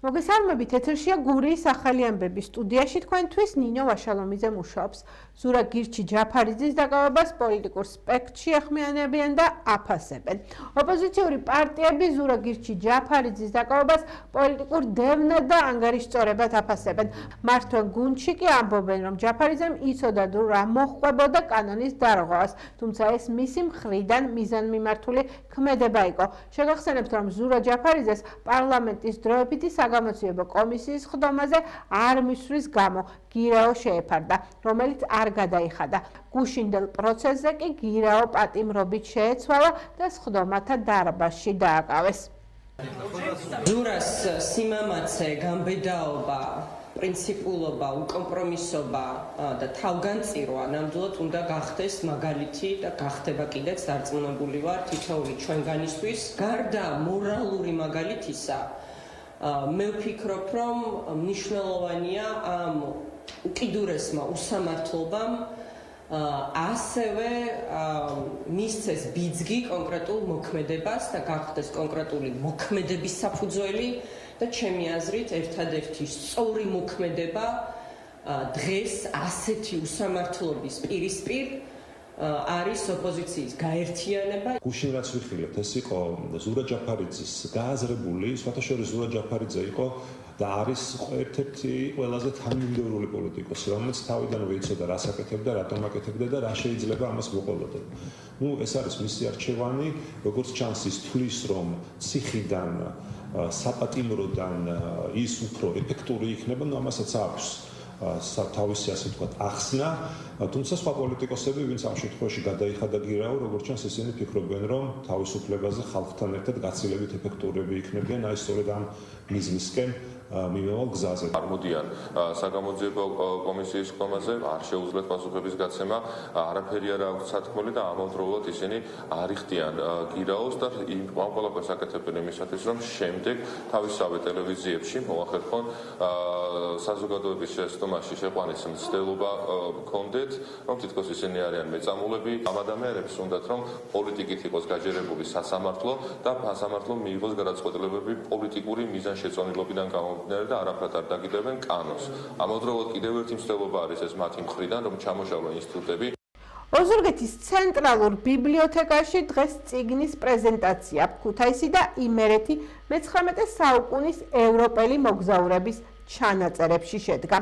მოგესალმებით, ეთერშია გურიის ახალი ამბები. სტუდიაში თქვენთვის ნინო ვაშალომიძე მუშაობს. ზურა გირჩი ჯაფარიძის დაკავებას პოლიტიკურ სპექტრში ეხმიანებიან და აფასებენ. ოპოზიციური პარტიები ზურა გირჩი ჯაფარიძის დაკავებას პოლიტიკურ დევნად და ანგარიშწორებად აფასებენ. მართვა გუნდში კი ამბობენ, რომ ჯაფარიძემ იცოდა თუ რა მოჰყვებოდა კანონის დარღვევას, თუმცა ეს მისი მხრიდან მიზანმიმართული ქმედება იყო. შეგახსენებთ, რომ ზურა ჯაფარიძეს პარლამენტის დროებითი გამოცდილება კომისიის ხდომაზე არ მისვლის გამო გირაო შეეფარდა, რომელიც არ გადაიხადა. გუშინდელ პროცესზე კი გირაო პატიმრობით შეეცვალა და სხდომათა დარბაზში დააკავეს. ზურას სიმამაცე, გამბედაობა, პრინციპულობა, უკომპრომისობა და თავგანწირვა ნამდვილად უნდა გახდეს მაგალითი და გახდება კიდეც დარწმუნებული ვარ თითოეული ჩვენგანისთვის. გარდა მორალური მაგალითისა, მე ვფიქრობ, რომ მნიშვნელოვანია ამ უკიდურესმა უსამართლობამ ასევე მისცეს ბიძგი კონკრეტულ მოქმედებას და გახდეს კონკრეტული მოქმედების საფუძველი და ჩემი აზრით ერთადერთი სწორი მოქმედება დღეს ასეთი უსამართლობის პირისპირ არის ოპოზიციის გაერთიანება. გუშინ რაც ვიხილეთ, ეს იყო ზურა ჯაფარიძის გააზრებული, სხვათა შორის ზურა ჯაფარიძე იყო და არის ერთ-ერთი ყველაზე თანმიმდევრული პოლიტიკოსი, რომელიც თავიდანვე იცოდა რა საკეთებდა, რატომ აკეთებდა და რა შეიძლება ამას მოყოლოდა. ეს არის მისი არჩევანი, როგორც ჩანს ის თვლის, რომ ციხიდან, საპატიმროდან ის უფრო ეფექტური იქნება, ამასაც აქვს თავისი ასე ვთქვათ ახსნა, თუმცა სხვა პოლიტიკოსები, ვინც ამ შემთხვევაში გადაიხადა გირაო, როგორც ჩანს ისინი ფიქრობენ, რომ თავისუფლებაზე ხალხთან ერთად გაცილებით ეფექტურები იქნებიან, აი სწორედ ამ მიზნისკენ მიმავალ გზაზე. არ მოდიან საგამოძიებო კომისიის ხდომაზე, არ შეუძლიათ პასუხების გაცემა, არაფერი არ აქვს სათქმული და ამავდროულად ისინი არ იხდიან გირაოს და იმ ყველაფერს აკეთებენ იმისათვის, რომ შემდეგ თავისავე ტელევიზიებში მოახერხონ საზოგადოების შეცდომაში შეყვანის მცდელობა გქონდეთ, რომ თითქოს ისინი არიან მეწამულები. ამ ადამიანებს უნდათ, რომ პოლიტიკით იყოს გაჯერებული სასამართლო და სასამართლომ მიიღოს გადაწყვეტილებები პოლიტიკური მიზანშეწონილობიდან და არაფრად არ დაგიდებენ კანონს. ამავდროულად კიდევ ერთი მცდელობა არის ეს მათი მხრიდან, რომ ჩამოშალონ ინსტიტუტები. ოზურგეთის ცენტრალურ ბიბლიოთეკაში დღეს წიგნის პრეზენტაცია ქუთაისი და იმერეთი მე-19 საუკუნის ევროპელი მოგზაურების ჩანაწერებში შედგა.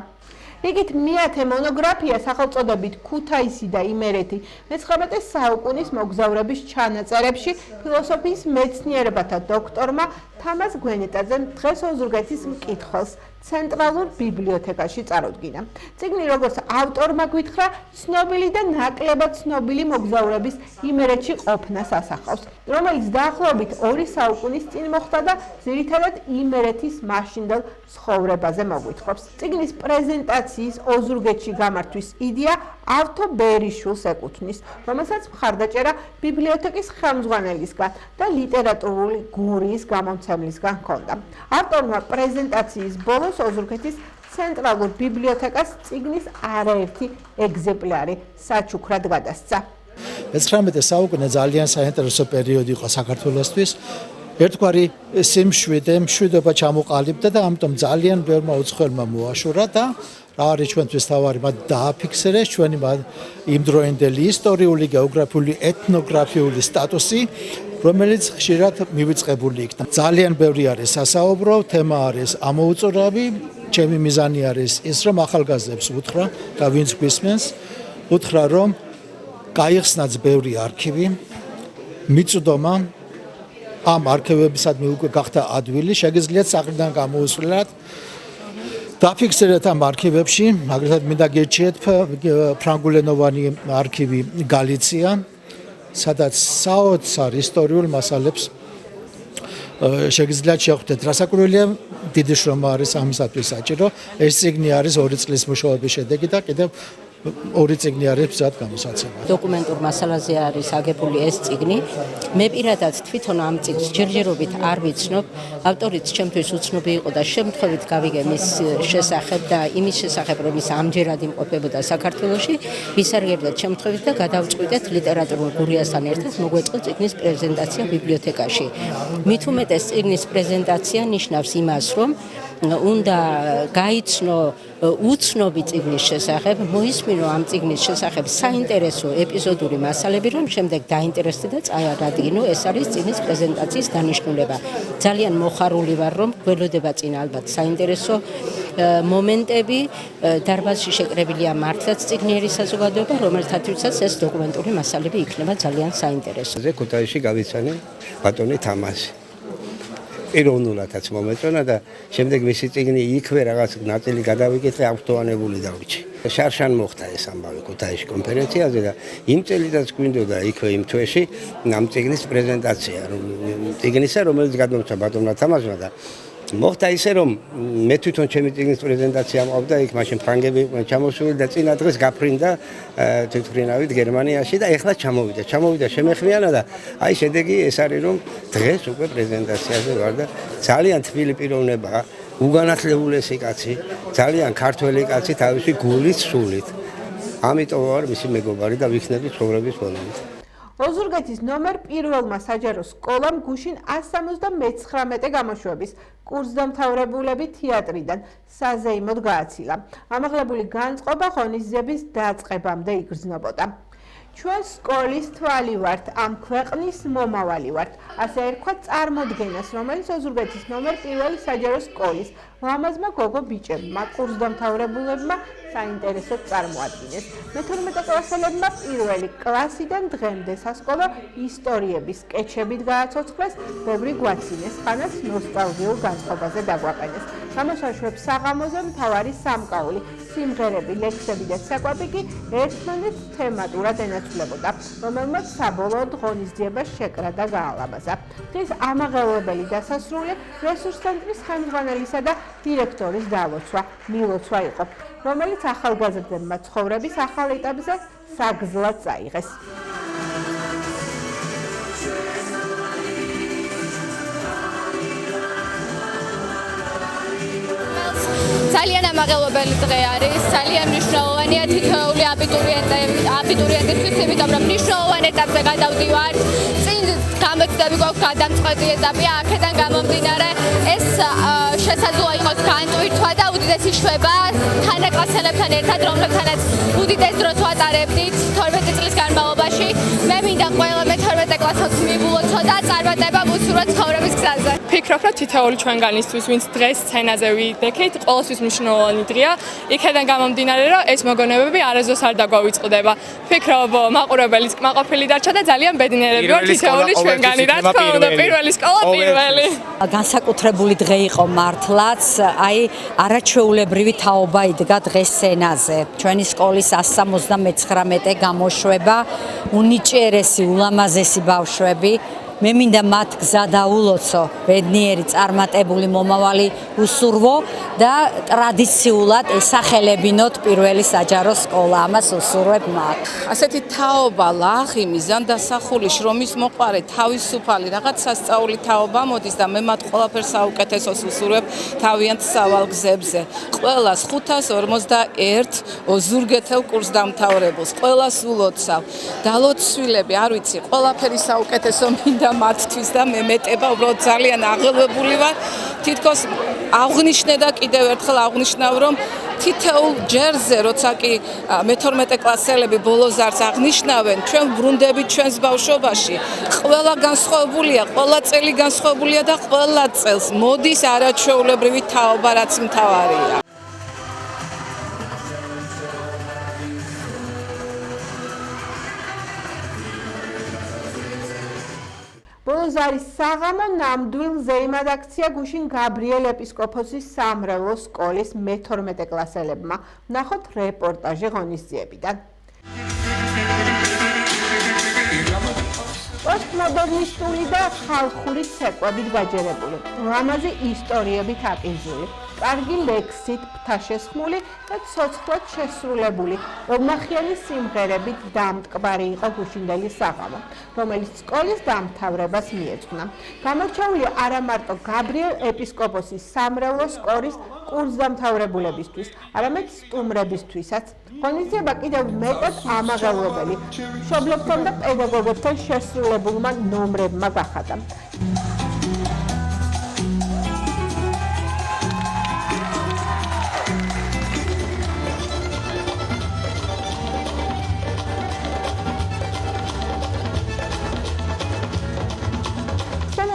რიგით მეათე მონოგრაფია სახელწოდებით ქუთაისი და იმერეთი მე-19 საუკუნის მოგზაურების ჩანაწერებში ფილოსოფიის მეცნიერებათა დოქტორმა თამაზ გვენეტაძემ დღეს ოზურგეთის მკითხველს ცენტრალურ ბიბლიოთეკაში წარუდგინა. წიგნი, როგორც ავტორმა გვითხრა, ცნობილი და ნაკლებად ცნობილი მოგზაურების იმერეთში ყოფნას ასახავს, რომელიც დაახლოებით 2 საუკუნის წინ მოხდა და ძირითადად იმერეთის მაშინდელ ცხოვრებაზე მოგვითხრობს. წიგნის პრეზენტაციის ოზურგეთში გამართვის იდეა ავთო ბერიშვილს ეკუთვნის, რომელსაც მხარდაჭერა ბიბლიოთეკის ხელმძღვანელისგან და ლიტერატურული გურიის გამომცემლისგან ჰქონდა. ავტორმა პრეზენტაციის ბოლოს ოზურგეთის ცენტრალურ ბიბლიოთეკას წიგნის არაერთი ეგზემპლარი საჩუქრად გადასცა. მე-19 საუკუნე ძალიან საინტერესო პერიოდი იყო საქართველოსთვის. ერთგვარი სიმშვიდე, მშვიდობა ჩამოყალიბდა და ამიტომ ძალიან ბევრმა უცხოელმა მოაშორა და რა არის ჩვენთვის თავარი, მათ დააფიქსერეს ჩვენი იმდროინდელი ისტორიული, გეოგრაფიული, ეთნოგრაფიული სტატუსი, რომელიც ხშირად მივიწყებული იქნა. ძალიან ბევრი არის სასაუბრო, თემა არის ამოუწურავი, ჩემი მიზანი არის ის, რომ ახალგაზრდებს უთხრა და ვინც გვისმენს, უთხრა, რომ გაიხსნათ ბევრი არქივი, მიწვდომა ამ არქივებისადმი უკვე გახდა ადვილი, შეგიძლიათ საყრდან გამოუსვლელად დაფიქსერეთ ამ არქივებში, მაგალითად მინდა გირჩიეთ ფრანგულენოვანი არქივი გალიცია, სადაც საოცარ ისტორიულ მასალებს შეგიძლიათ შეხვდეთ. რასაკვირველია, დიდი შრომა არის ამისათვის საჭირო. ეს წიგნი არის 2 წლის მუშაობის შედეგი და კიდევ ორი წიგნი არის მზად გამოსაცემად. დოკუმენტურ მასალაზე არის აგებული ეს წიგნი. მე პირადად თვითონ ამ წიგნს ჯერჯერობით არ ვიცნობ, ავტორიც ჩემთვის უცნობი იყო და შემთხვევით გავიგე მის შესახებ და იმის შესახებ, რომ ის ამჯერად იმყოფებოდა საქართველოში, ვისარგებლეთ შემთხვევით და გადავწყვიტეთ ლიტერატურულ გურიასთან ერთად მოგვეწყო წიგნის პრეზენტაცია ბიბლიოთეკაში. მით უმეტეს წიგნის პრეზენტაცია ნიშნავს იმას, რომ უნდა გაიცნო უცნობი წიგნის შესახებ, მოისმინო ამ წიგნის შესახებ საინტერესო ეპიზოდური მასალები, რომ შემდეგ დაინტერესდე და წარადგინო. ეს არის წიგნის პრეზენტაციის დანიშნულება. ძალიან მოხარული ვარ, რომ გველოდება წინ ალბათ საინტერესო მომენტები. დარბაზში შეკრებილია მართლაც წიგნიერი საზოგადოება, რომელთათვისაც ეს დოკუმენტური მასალები იქნება ძალიან საინტერესო. ქუთაისში გავიცანე ბატონი თამაში. პიროვნულადაც მომეწონა და შემდეგ მისი წიგნი იქვე რაღაც ნაწილი გადავიკეთე აქტუალებული დავიჩი. შარშან მოხდა ეს ამბავი ქუთაისში კონფერენციაზე და იმ წელიწადს გვინდოდა იქვე იმ თვეში ამ წიგნის პრეზენტაცია, წიგნისა, რომელიც გადმოცა ბატონმა თამაშმა და მოხდა ისე რომ მე თვითონ ჩემი წიგნის პრეზენტაცია მყავდა იქ მაშინ ფრანგები ჩამოსული და წინა დღეს გაფრინდა თვითმფრინავით გერმანიაში და ეხლა ჩამოვიდა შემეხმიანა და აი შედეგი ეს არის რომ დღეს უკვე პრეზენტაციაზე ვარ და ძალიან თბილი პიროვნებაა, უგანათლებულესი კაცი, ძალიან ქართველი კაცი თავისი გულით სულით. ამიტომ ვარ მისი მეგობარი და ვიქნები ცხოვრების ბოლომდე. ოზურგეთის ნომერ პირველმა საჯარო სკოლამ გუშინ 179 გამოშვების კურსდამთავრებულები თეატრიდან საზეიმოდ გააცილა. ამაღლებული განწყობა ღონისძიების დაწყებამდე იგრძნობოდა. ჩვენ სკოლის თვალი ვართ, ამ ქვეყნის მომავალი ვართ. ასე ერქვა წარმოდგენას, რომელიც ოზურგეთის ნომერ პირველი საჯარო სკოლის ლამაზმა გოგო ბიჭებმა კურსდამთავრებულებმა საინტერესოდ წარმოადგინეს. მე-12 კლასელებმა პირველი კლასიდან დღემდე სასკოლო ისტორიების სკეჩებით გააცოცხლეს, ბევრი გვაცინეს, ხანაც ნოსტალგიურ განწყობაზე დაგვაყენეს. გამოსაშვებს საღამოზე მთავარი სამკაული, სიმღერები, ლექსები და საკვები კი ერთმანეთს თემატურად ენაცვლებოდა, რომელმაც საბოლოოდ ღონისძიებას შეკრა და გაალაბაზა. დღის ამაღელვებელი დასასრული რესურს-ცენტრის ხელმძღვანელისა და დირექტორის დალოცვა, მილოცვა იყო, რომელიც ახალგაზრდებმა ცხოვრების ახალ ეტაპზე საგზლად წაიღეს. ძალიან ამაღელვებელი დღე არის, ძალიან მნიშვნელოვანია თითოეული აბიტურიენტისთვის, იმიტომ რომ მნიშვნელოვან ეტაპზე გადავდივართ. წინ გამოცდები გვაქვს გადამწყვეტი ეტაპი, აქედან გამომდინარე ეს შესაძლოა იყოს განტვირთვა და უდიდესი შვება თანაკლასელებთან ერთად, რომლებთანაც უდიდეს დროს ვატარებდით 12 წლის განმავლობაში. მე მინდა ყველა მე-12 კლასელს მივულოცო და წარმატება მუსურვოთ ცხოვრების გზაზე. ვფიქრობ, რომ თითოეული ჩვენგანისთვის, ვინც დღეს სცენაზე ვიდექით, ყოველთვის მნიშვნელოვანი დღეა. იქედან გამომდინარე, რომ ეს მოგონებები არასდროს არ დაგვავიწყდება. ვფიქრობ, მაყურებელიც კმაყოფილი დარჩა და ძალიან ბედნიერები ვარ თითოეული ჩვენგანი, რა თქმა უნდა, პირველი სკოლა პირველი. განსაკუთრებული დღე იყო მართლაც, აი არაჩვეულებრივი თაობა იდგა დღეს სცენაზე. ჩვენი სკოლის 179 გამოშვება, უნიჭიერესი, ულამაზესი ბავშვები. მე მინდა მათ გზა დაულოცო, ბედნიერი, წარმატებული მომავალი უსურვო და ტრადიციულად ესახელებინოთ პირველი საჯარო სკოლა. ამას უსურვებ მათ. ასეთი თაობა, ლაღი, მიზანდასახული, შრომის მოყარე, თავისუფალი, რაღაც სასწაული თაობა მოდის და მე მათ ყველაფერს საუკეთესოს უსურვებ თავიანთ სავალ გზებზე. ყველას 541 ოზურგეთელ კურსდამთავრებულს, ყველას ულოცავ. დალოცვილები, არ ვიცი, ყველაფერი საუკეთესო მინდა მათთვის და მე მეტება უბრალოდ ძალიან აღელვებული ვარ. თითქოს აღნიშნე და კიდევ ერთხელ აღნიშნავ, რომ თითოეულ ჯერზე, როცა კი მე-12 კლასელები ბოლოს არც აღნიშნავენ, ჩვენ ბრუნდებით ჩვენს ბავშვობაში. ყველა განსხვავებულია, ყველა წელი განსხვავებულია და ყველა წელს მოდის არაჩვეულებრივი თაობა, რაც მთავარია. ბოლოს არის საღამო ნამდვილ ზეიმად აქცია გუშინ გაბრიელ ეპისკოპოსის სამრევლო სკოლის მე-12 კლასელებმა. ნახოთ რეპორტაჟი ღონისძიებიდან. პოსტმოდერნისტული და ხალხური ცეკვებით გაჯერებული, ლამაზი ისტორიებით აკინძული. კარგი ლექსით, ფთაშესხმული და ცოცხლად შესრულებული, ორმახიანი სიმღერებით დამტკბარი იყო გუშინდელი საღამო, რომელიც სკოლის დამთავრებას მიეძღვნა. გამორჩეული არა მარტო გაბრიელ ეპისკოპოსის სამრევლო სკოლის კურსდამთავრებულებისთვის, არამედ სტუმრებისთვისაც. ღონისძიება კიდევ მეტად ამაღელვებელი მშობლებთან და პედაგოგებთან შესრულებულმა ნომრებმა გახადა.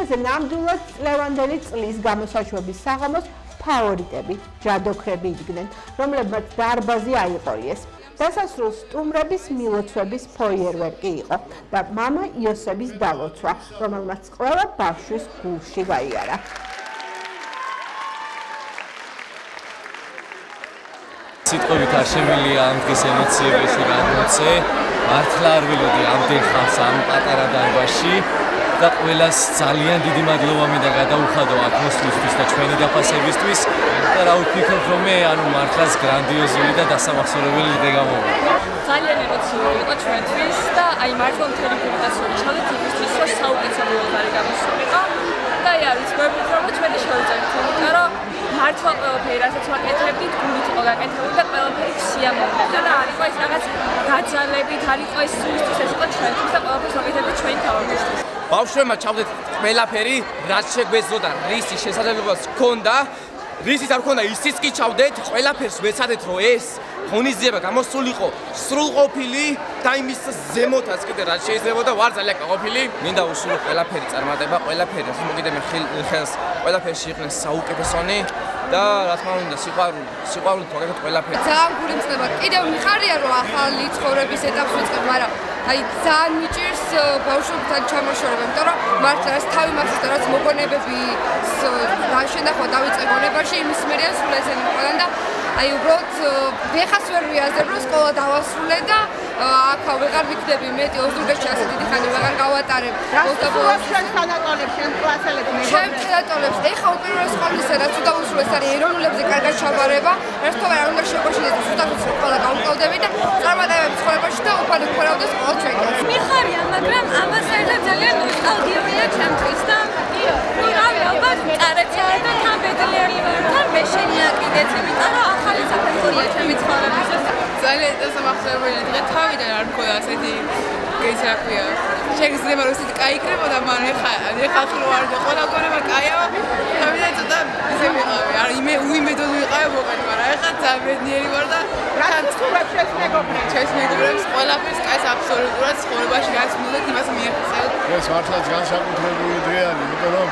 სცენაზე ნამდვილად წლევანდელი წლის გამოსაშვების საღამოს ფავორიტები, ჯადოქრები იდგნენ, რომლებმაც დარბაზი აიყორიეს. დასასრულს სტუმრების მილოცვების ფოიერვერკი იყო და მამა იოსების დალოცვა, რომელმაც ყველა ბავშვის გულში გაიარა. სიტყვებით არ შემილია ამ დღის ემოციების გადმოცე, მართლა არ ველოდი ამდენ ხანს ამ პატარა დარბაზში და ყველას ძალიან დიდი მადლობა მინდა გადაუხადო აქ მოსვლისთვის და ჩვენი დაფასებისთვის და რა ვფიქრობ რომ მე მართლაც გრანდიოზული და დასამახსოვრებელი დღე გამოვიდა. ძალიან ემოციური იყო ჩვენთვის და მართლა მთელი გულით ჩავდით იმისთვის რომ საუკეთესო არის გამოსულიყო და არის გვეუბნება რომ ჩვენი შევიძებით იმიტომ რომ მართლა ყველაფერი რასაც ვაკეთებდით გულით იყო გაკეთებული და ყველაფერი სიამოვნებდა და არ იყო ეს რაღაც გაძალებით არ იყო ეს სულისთვის ეს იყო ჩვენთვის და ყველაფერს ვაკეთებდით ჩვენი თავისთვის. ბავშვებმა ჩავდეთ ყველაფერი, რაც შეგვეძლო და რისი შესაძლებლობაც ჰქონდა, რისიც არ ჰქონდა, ისიც კი ჩავდეთ, ყველაფერს ვეცადეთ, რომ ეს ღონისძიება გამოსულიყო სრულყოფილი და იმის ზემოთაც კიდე რაც შეიძლებოდა ვარ ძალიან გაყოფილი. მინდა უსულო ყველაფერი წარმატება, ყველაფერი, ასე მოგიდე მე ხელს ყველაფერში იყვნენ საუკეთესონი და რა თქმა უნდა სიყვარულით ვაკეთებ ყველაფერი. ძალიან გულიმწება. კიდევ მიხარია რომ ახალი ცხოვრების ეტაპს ვიწყებ, მაგრამ ძალიან მიჭირს ბავშვებთან ჩამოშორება, იმიტომ რომ მართლა რაც თავი მაქვს და რაც მოგონებები შენახვა დავიწყე გონებაში, იმის მერე სულ ესენი მიყოლან და უბრალოდ ვეხას ვერ ვიაზრებ რომ სკოლა დავასრულე და აქ ვეღარ ვიქნები მეტი ოზურგეთში ასე დიდი ხანი ვეღარ გავატარებ. შენ თანატოლებს, შენ კლასელებს მე. შენ თანატოლებს, ეხა უპირველეს სკოლისა რაც უდავსრულეს არის ეროვნულებზე კარგად ჩაბარება, რაც თქო არ უნდა შეგვაშინდეს უდავსრულს ყველა გავუკლავდები და წარმატებების ცხოვრებაში და უფალი გვქონავდეს ყოველ ჩვენგანს. მიხარია, მაგრამ ამას ერთად ძალიან ნოსტალგიურია ჩემთვის და რავი, ალბათ წარეცაა და თან ბედნიერი ვარ და მე შენია კიდეც, იმიტომ რომ ახალი საფეხურია ჩემი ცხოვრებისთვის. ძალიან დასამახსოვრებელი დღე თავიდან არ მქონდა ასეთი ისე რა ქვია შეგიძლია რომ ისეთი კაი იქნებოდა მაგრამ ეხა ხრო არ და ყველა გონება კაია თავიდან ცოტა ისე ვიყავი არ უიმედოდ ვიყავი მოყედ მაგრამ ეხა ძალიან ბედნიერი ვარ და რაც ცურებს მეგობრებს ჩვენს მეგობრებს ყველაფერს კაის აბსოლუტურად ცხოვრებაში რაც მოდეთ იმას მიიღწევთ ეს მართლაც განსაკუთრებული დღე არის იმიტომ რომ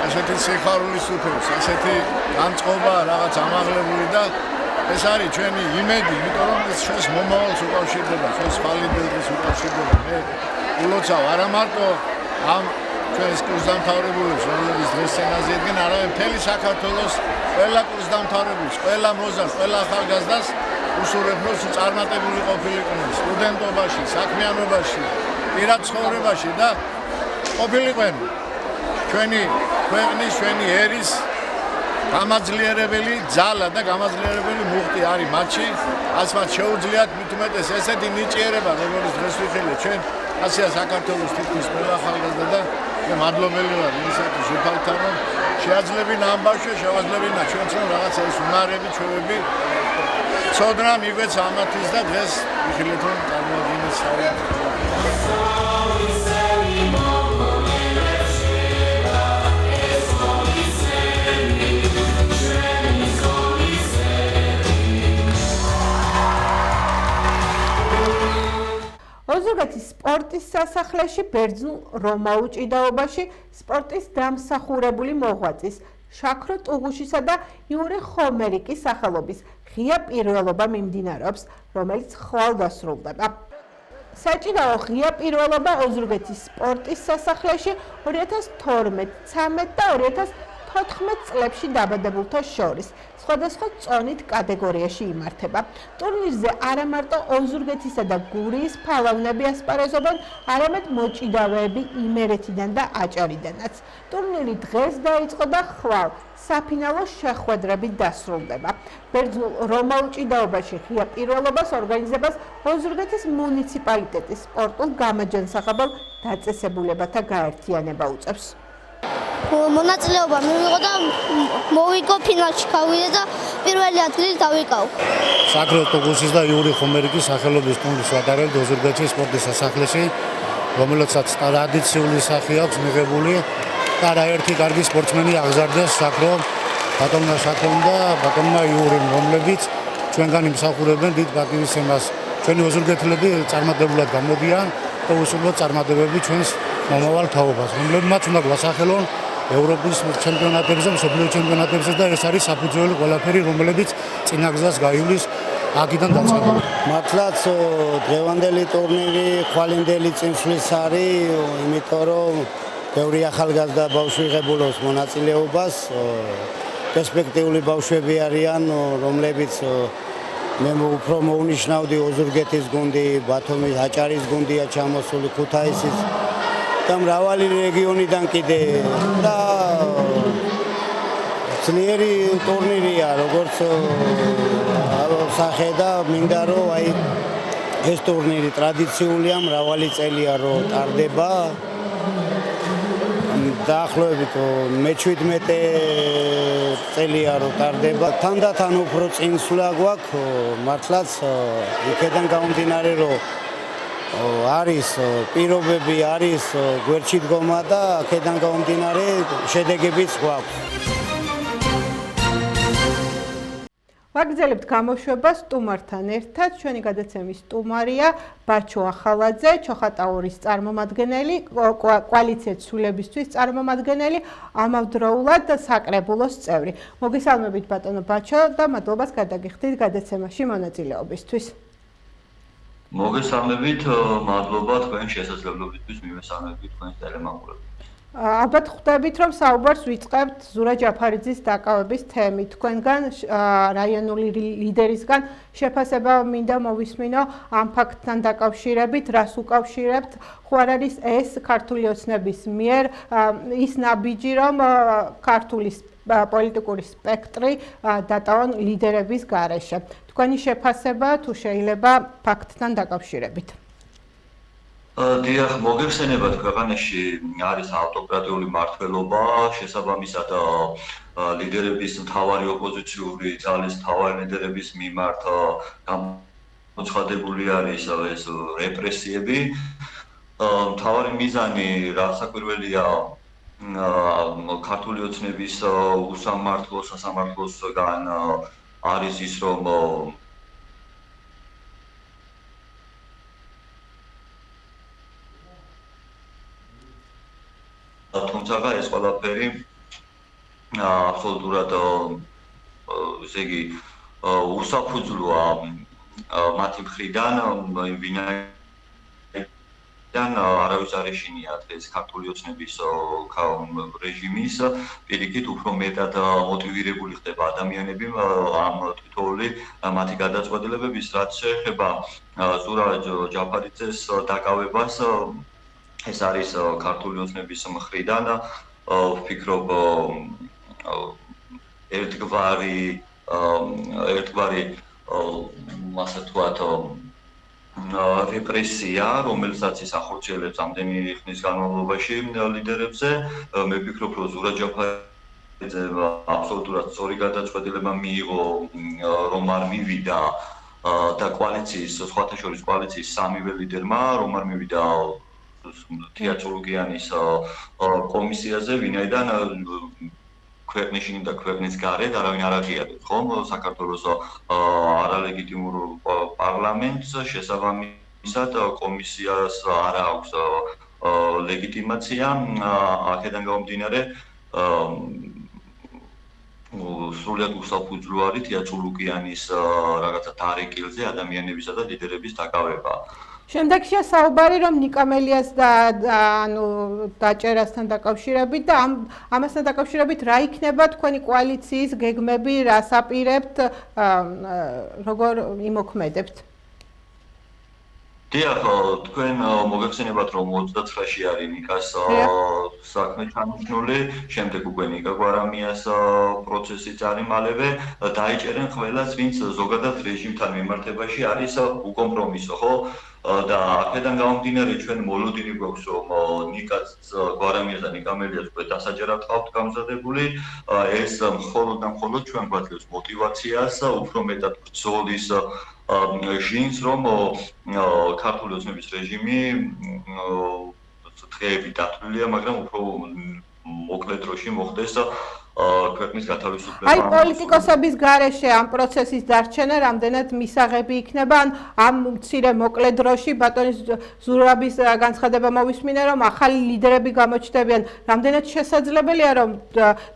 ასეთი სიხარულის უფროს ასეთი განწყობა რაღაც ამაღლებული და ეს არის ჩვენი იმედი, იმიტომ რომ ეს ჩვენს მომავალს უკავშირდება, ჩვენს ხალხებს უკავშირდება. მე ულოცავ არა მარტო ამ ჩვენს კურსდამთავრებულებს, რომლებიც დღეს სცენაზე იდგნენ, არამედ მთელი საქართველოს ყველა კურსდამთავრებულს, ყველა მოზარდს, ყველა ახალგაზრდას უსურვებ, რომ წარმატებული ყოფილიყვნენ სტუდენტობაში, საქმიანობაში, პირად ცხოვრებაში და ყოფილიყვნენ ჩვენი ქვეყნის, ჩვენი ერის გამაძლიერებელი ძალა და გამაძლიერებელი მუხტი არის მათში, რაც მათ შეუძლიათ მით უმეტეს ესეთი ნიჭიერება, როგორც დღეს ვიხილეთ ჩვენ, ასეა საქართველოს თითქმის ყველა ახალგაზრდა და მე მადლობელი ვარ იმისათვის უფალთან, რომ შეაძლებინა ამ ბავშვებს, შეაძლებინა ჩვენც რომ რაღაცა ეს უნარები, ჩვევები ცოდნა მიგვეც ამათის და დღეს ვიხილეთ რომ წარმოვიდგინეთ თავი. ოზურგეთის სპორტის სასახლეში ბერძნულ რომაულ ჭიდაობაში სპორტის დამსახურებული მოღვაწის შაქრო ტუღუშისა და იურე ხომერიკის სახელობის ღია პირველობა მიმდინარეობს, რომელიც ხვალ დასრულდება. საჭიდაო ღია პირველობა ოზურგეთის სპორტის სასახლეში 2012, 13 და 2014 წლებში დაბადებულთა შორის სხვადასხვა წონით კატეგორიაში იმართება. ტურნირზე არა მარტო ოზურგეთისა და გურიის ფალავნები ასპარეზობენ, არამედ მოჭიდავეები იმერეთიდან და აჭარიდანაც. ტურნირი დღეს დაიწყო და ხვალ საფინალო შეხვედრებით დასრულდება. ბერძნულ რომაულ ჭიდაობაში ღია პირველობას ორგანიზებას ოზურგეთის მუნიციპალიტეტის სპორტულ გამაჯანსაღებელ დაწესებულებათა გაერთიანება უწევს. მონაწილეობა მივიღო და მოვიგო ფინალში გავიდე და პირველი ადგილი დავიკავ. საგროს ტუგუსის და იური ხომერიკის სახელობის ტურნირს ვატარებთ ოზურგეთის სპორტის სასახლეში, რომელსაც ტრადიციული სახე აქვს მიღებული და არაერთი კარგი სპორტსმენი აღზარდეს საგრო ბატონმა შაქომ და ბატონმა იურიმ, რომლებიც ჩვენგან იმსახურებენ დიდ პატივისცემას. ჩვენი ოზურგეთლები წარმატებულად გამოდიან და უსურვოთ წარმატებები ჩვენს მომავალ თაობას, რომლებმაც უნდა გვასახელონ ევროპის ჩემპიონატებზე, მსოფლიო ჩემპიონატებზე და ეს არის საფუძველი ყველაფერი, რომლებიც წინაგზას გაივლის აქედან დაწყებული. მართლაც დღევანდელი ტურნირი ხვალინდელი წინსვლის არის, იმიტომ რომ ბევრი ახალგაზრდა ბავშვი ღებულობს მონაწილეობას. პერსპექტიული ბავშვები არიან, რომლებიც მე უფრო მოუნიშნავდი ოზურგეთის გუნდი, ბათუმის აჭარის გუნდია ჩამოსული, ქუთაისის და მრავალი რეგიონიდან კიდე და ძლიერი ტურნირია, როგორც სახე და მინდა რომ აი ეს ტურნირი ტრადიციულია, მრავალი წელია რომ ტარდება. დაახლოებით მე-17 წელია რომ ტარდება. თანდათან უფრო წინსვლა გვაქვს, მართლაც იქიდან გამომდინარე რომ არის პირობები, არის გვერდში დგომა და აქედან გამომდინარე შედეგებიც გვაქვს. ვაგრძელებთ გამოშვებას სტუმართან ერთად. ჩვენი გადაცემის სტუმარია ბაჩო ახალაძე, ჩოხატაურის წარმომადგენელი, კოალიცია ცვლილებისთვის წარმომადგენელი, ამავდროულად საკრებულოს წევრი. მოგესალმებით ბატონო ბაჩო და მადლობას გადაგიხდით გადაცემაში მონაწილეობისთვის. მოგესალმებით, მადლობა თქვენ შესაძლებლობისთვის მივესალმებით თქვენს ტელემაყურებელს. ალბათ ხვდებით, რომ საუბარს ვიწყებთ ზურა ჯაფარიძის დაკავების თემით. თქვენგან რაიონული ლიდერისგან შეფასება მინდა მოვისმინო ამ ფაქტთან დაკავშირებით, რას უკავშირებთ, ხო არ არის ეს ქართული ოცნების მიერ ის ნაბიჯი, რომ ქართული პოლიტიკური სპექტრი დატოვონ ლიდერების გარეშე. თქვენი შეფასება თუ შეიძლება ფაქტთან დაკავშირებით. დიახ, მოგეხსენებათ, ქვეყანაში არის ავტოკრატიული მმართველობა, შესაბამისად ლიდერების მთავარი ოპოზიციური ძალის მთავარი ლიდერების მიმართ გამოცხადებული არის ეს რეპრესიები. მთავარი მიზანი, რაც საკვირველია ქართული ოცნების სასამართლოსგან არის ის, რომ თუმცა ეს ყველაფერი აბსოლუტურად ესე იგი უსაფუძვლოა მათი მხრიდან, ვინაიდან არავის არ ეშინიათ ეს ქართული ოცნების რეჟიმის, პირიქით უფრო მეტად მოტივირებული ხდება ადამიანები ამ თითოეული მათი გადაწყვეტილებების, რაც შეეხება ზურა ჯაფარიძეს დაკავებას. ეს არის ქართული ოცნების მხრიდან, ვფიქრობ, ერთგვარი ასე ვთქვათ რეპრესია, რომელსაც ის ახორციელებს ამდენი ხნის განმავლობაში ლიდერებზე. მე ვფიქრობ, რომ ზურა ჯაფარიძე აბსოლუტურად სწორი გადაწყვეტილება მიიღო, რომ არ მივიდა და კოალიციის, სხვათა შორის კოალიციის სამივე ლიდერმა, რომ არ მივიდა თეატროლოგიანის კომისიაზე, ვინაიდან ქვეყნის და ქვეყნის გარეთ არავინ არ აღიარებს, ხომ, საქართველოს არალეგიტიმურ პარლამენტს, შესაბამისად კომისიას არ აქვს ლეგიტიმაცია, აქედან გამომდინარე სრულად უსაფუძვლო არის თეატროლოგიანის რაღაცა დარეკილზე ადამიანებისა და ლიდერების დაკავება. შემდეგშია საუბარი, რომ ნიკამელიას და დაჭერასთან დაკავშირებით და ამასთან დაკავშირებით რა იქნება თქვენი კოალიციის გეგმები, რას აპირებთ, როგორ იმოქმედებთ? დიახ, თქვენ მოგეხსენებათ, რომ 29-ში არის ნიკას საქმე ჩამოშნული, შემდეგ უკვე ნიკა გვარამიას პროცესიც არის მალევე, დაიჭერენ ყველას, ვინც ზოგადად რეჟიმთან მიმართებაში არის უკომპრომისო, ხო? და აქედან გამომდინარე ჩვენ მოლოდინი გვაქვს, რომ ნიკას გვარამიას და ნიკამელიას უკვე დასაჯერად ყავთ გამზადებული, ეს მხოლოდ და მხოლოდ ჩვენ გვაძლევს мотиваციას, უფრო მეტად ბრძოლის ჟინს, რომ ქართული ოცნების რეჟიმი დღეები დათვლილია, მაგრამ უფრო მოკლე დროში მოხდეს ქვეყნის გათავისუფლება. აი პოლიტიკოსების გარეშე ამ პროცესის დარჩენა რამდენად მისაღები იქნება, ამ მცირე მოკლე დროში ბატონის ზურაბის განცხადება მოვისმინე, რომ ახალი ლიდერები გამოჩნდებიან, რამდენად შესაძლებელია, რომ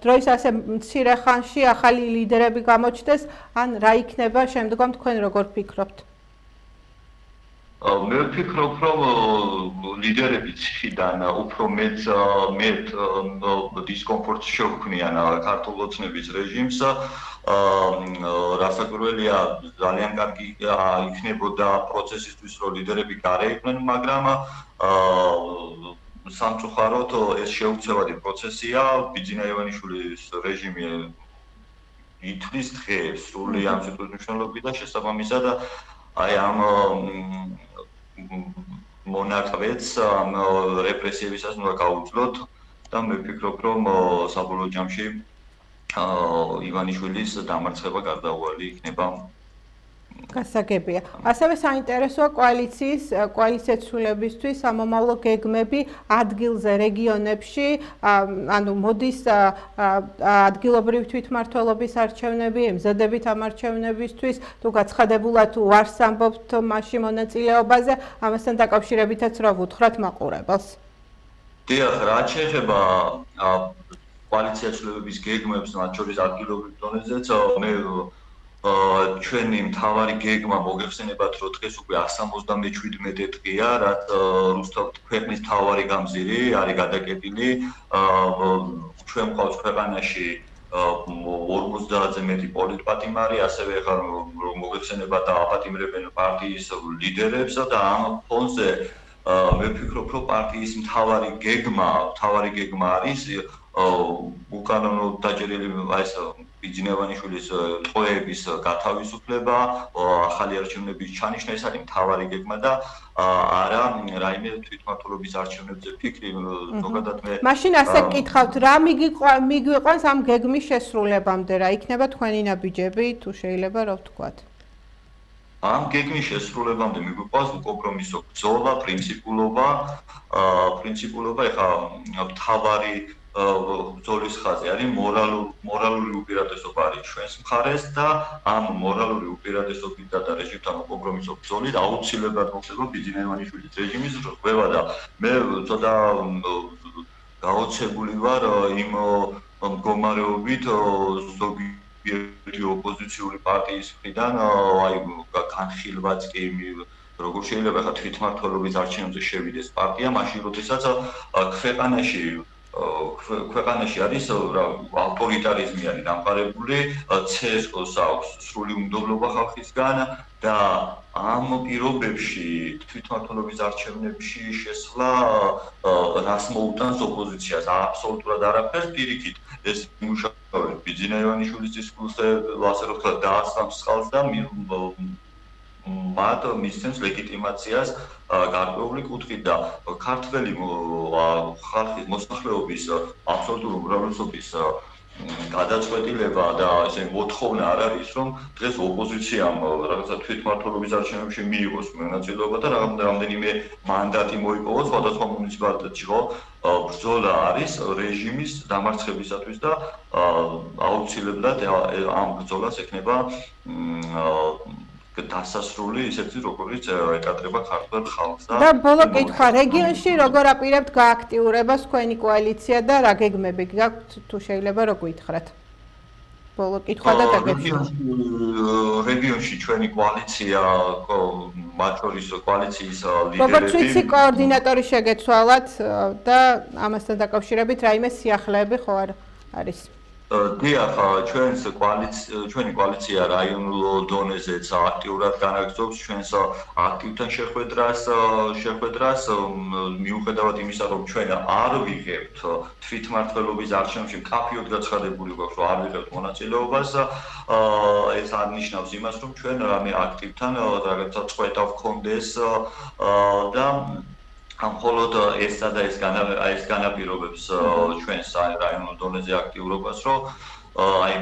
დროის ასე მცირე ხანში ახალი ლიდერები გამოჩნდეს, ან რა იქნება შემდგომ თქვენ როგორ ფიქრობთ? მე ვფიქრობ, რომ ლიდერები ციხიდან უფრო მეტ დისკომფორტს შეუქმნიან ქართულ ოცნების რეჟიმს. რასაკვირველია, ძალიან კარგი იქნებოდა პროცესისთვის, რომ ლიდერები გარე იყვნენ, მაგრამ სამწუხაროდ ეს შეუცვლელი პროცესია. ბიძინა ივანიშვილის რეჟიმი ითვლის დღეს სრული ამ სიტყვის მნიშვნელობით და შესაბამისად აი ამ მონაკვეთს რეპრესიებისას უნდა გაუძლოთ და მე ვფიქრობ, რომ საბოლოო ჯამში ივანიშვილის დამარცხება გარდაუვალი იქნება. გასაგებია. ასევე საინტერესოა კოალიციად ცვლილებისთვის ამომავლო გეგმები ადგილზე, რეგიონებში, ანუ მოდის ადგილობრივი თვითმმართველობის არჩევნები, ემზადებით ამ არჩევნებისთვის, თუ გაცხადებულად უარს ამბობთ მასში მონაწილეობაზე, ამასთან დაკავშირებითაც რა ვუთხრათ მაყურებელს. დიახ, რაც შეეხება კოალიციად ცვლილებების გეგმებს, მათ შორის ადგილობრივ დონეზეც, მე ჩვენი მთავარი გეგმა მოგეხსენებათ, რომ დღეს უკვე 177 დღეა, რაც რუსთავთ ქვეყნის მთავარი გამზირი არის გადაკეტილი. ჩვენ მყავს ქვეყანაში 50-ზე მეტი პოლიტპატიმარი, ასევე მოგეხსენებათ აპატიმრებენ პარტიის ლიდერებს და ამ ფონზე მე ვფიქრობ, რომ პარტიის მთავარი გეგმა არის უკანონო დაჭერილი ეს ბიძინა ივანიშვილის ტყვეების გათავისუფლება, ახალი არჩევნების ჩანიშვნა, ეს არის მთავარი გეგმა და არა რაიმე თვითმმართველობის არჩევნებზე ფიქრი ზოგადად მე მაშინ ასე გკითხავთ, რა მიგვიყვანს ამ გეგმის შესრულებამდე, რა იქნება თქვენი ნაბიჯები, თუ შეიძლება რა ვთქვათ? ამ გეგმის შესრულებამდე მიგვიყვანს უკომპრომისო ბრძოლა, პრინციპულობა, ეხა მთავარი ბრძოლის ხაზი არის მორალური უპირატესობა არის ჩვენს მხარეს და ამ მორალური უპირატესობითა და რეჟიმთან უკომპრომისო ბრძოლით აუცილებლად მოხდება ბიძინა ივანიშვილის რეჟიმის რღვევა და მე ცოტა გაოცებული ვარ იმ მდგომარეობით ზოგიერთი ოპოზიციური პარტიის მხრიდან აი განხილვაც კი როგორ შეიძლება ხა თვითმმართველობის არჩევნებზე შევიდეს პარტია მაშინ როდესაც ქვეყანაში არის ავტორიტარიზმი არის დამყარებული, CSKO-ს აქვს სრული უნდობლობა ხალხისგან და ამ პირობებში თვითმმართველობის არჩევნებში შესვლა რას მოუტანს ოპოზიციას? აბსოლუტურად არაფერს, პირიქით ეს იმუშავებს ბიძინა ივანიშვილის დისკურსზე, ასე რომ ვთქვათ, დაასხამს ხალხს და მათ მისცემს ლეგიტიმაციას გარკვეული კუთხით და ქართველი ხალხის მოსახლეობის აბსოლუტური უმრავლესობის გადაწყვეტილება და ესე მოთხოვნა არ არის, რომ დღეს ოპოზიციამ რაღაცა თვითმმართველობის არჩევნებში მიიღოს მონაწილეობა და რამდენიმე მანდატი მოიპოვოს სხვადასხვა მუნიციპალიტეტში, ხო? ბრძოლა არის რეჟიმის დამარცხებისათვის და აუცილებლად ამ ბრძოლას ექნება დასასრული ისეთი როგორიც ეკადრება ქართულ ხალხს და ბოლო კითხვა რეგიონში როგორ აპირებთ გააქტიურებას თქვენი კოალიცია და რა გეგმები გაქვთ თუ შეიძლება რო გითხრათ ბოლო კითხვა და დაგეშვა რეგიონში ჩვენი კოალიცია მათ შორის კოალიციის ლიდერები როგორც ვიცი კოორდინატორი შეგეცვალათ და ამასთან დაკავშირებით რაიმე სიახლეები ხო არის დიახ, ჩვენი კოალიცია რაიონულ დონეზეც აქტიურად განაგრძობს ჩვენს აქტივთან შეხვედრას, მიუხედავად იმისა, რომ ჩვენ არ ვიღებთ თვითმმართველობის არჩევნებში მკაფიოდ გაცხადებული გვაქვს, რომ არ ვიღებთ მონაწილეობას, ეს არ ნიშნავს იმას, რომ ჩვენ რამე აქტივთან რაღაცა წყვეტა ვქონდეს და მხოლოდ ესა და ეს განაპირობებს ჩვენს რაიონულ დონეზე აქტიურობას, რომ აი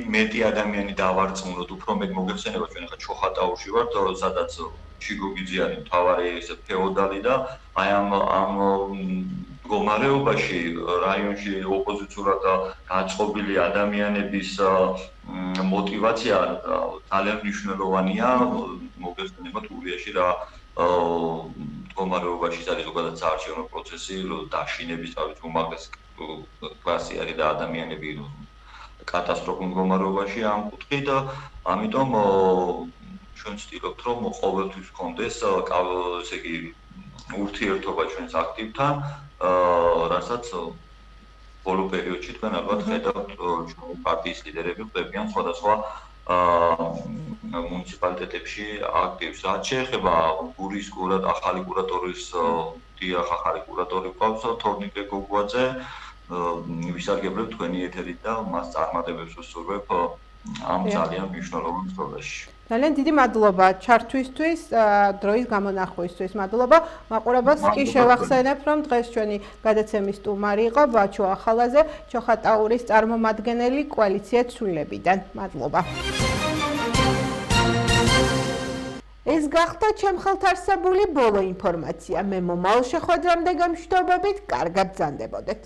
მეტი ადამიანი დავარწმუნოთ, უფრო მეტ მოგეხსენება ჩვენ ახლა ჩოხატაურში ვართ, სადაც ჩიგოგიძე არის მთავარი ესე ფეოდალი და აი ამ მდგომარეობაში რაიონში ოპოზიციურად გაწყობილი ადამიანების мотивация ძალიან მნიშვნელოვანია, მოგეხსენებათ ურიაში რა მდგომარეობაში არის ზოგადად საარჩევნო პროცესი, დაშინების თავის უმაღლესი კლასი არის და ადამიანები კატასტროფულ მდგომარეობაში ამ კუთხით, ამიტომ ჩვენ ვცდილობთ, რომ ყოველთვის გქონდეს ესე იგი ურთიერთობა ჩვენს აქტივთან, რასაც ბოლო პერიოდში თქვენ ალბათ ხედავთ, ჩვენი პარტიის ლიდერები ხდებიან სხვადასხვა მუნიციპალიტეტებში აქტივს. რაც შეეხება გურის ახალი კურატორის ახალი კურატორი ყავს თორნიკე გოგუაძე, ვისარგებლებ თქვენი ეთერით და მას წარმატებებს ვსურვებ ამ ძალიან მნიშვნელოვან სკოლაში. ძალიან დიდი მადლობა ჩართვისთვის, დროის გამონახვისთვის. მადლობა. მაყურებელს კი შევახსენებ, რომ დღეს ჩვენი გადაცემის სტუმარი იყო ბაჩო ახალაძე, ჩოხატაურის წარმომადგენელი კოალიცია ცვლილებიდან. მადლობა. ეს გახდა ჩემ ხელთ არსებული ბოლო ინფორმაცია. მე მომავალ შეხვედრამდე გამშვიდობებით, კარგად ბრძანდებოდეთ.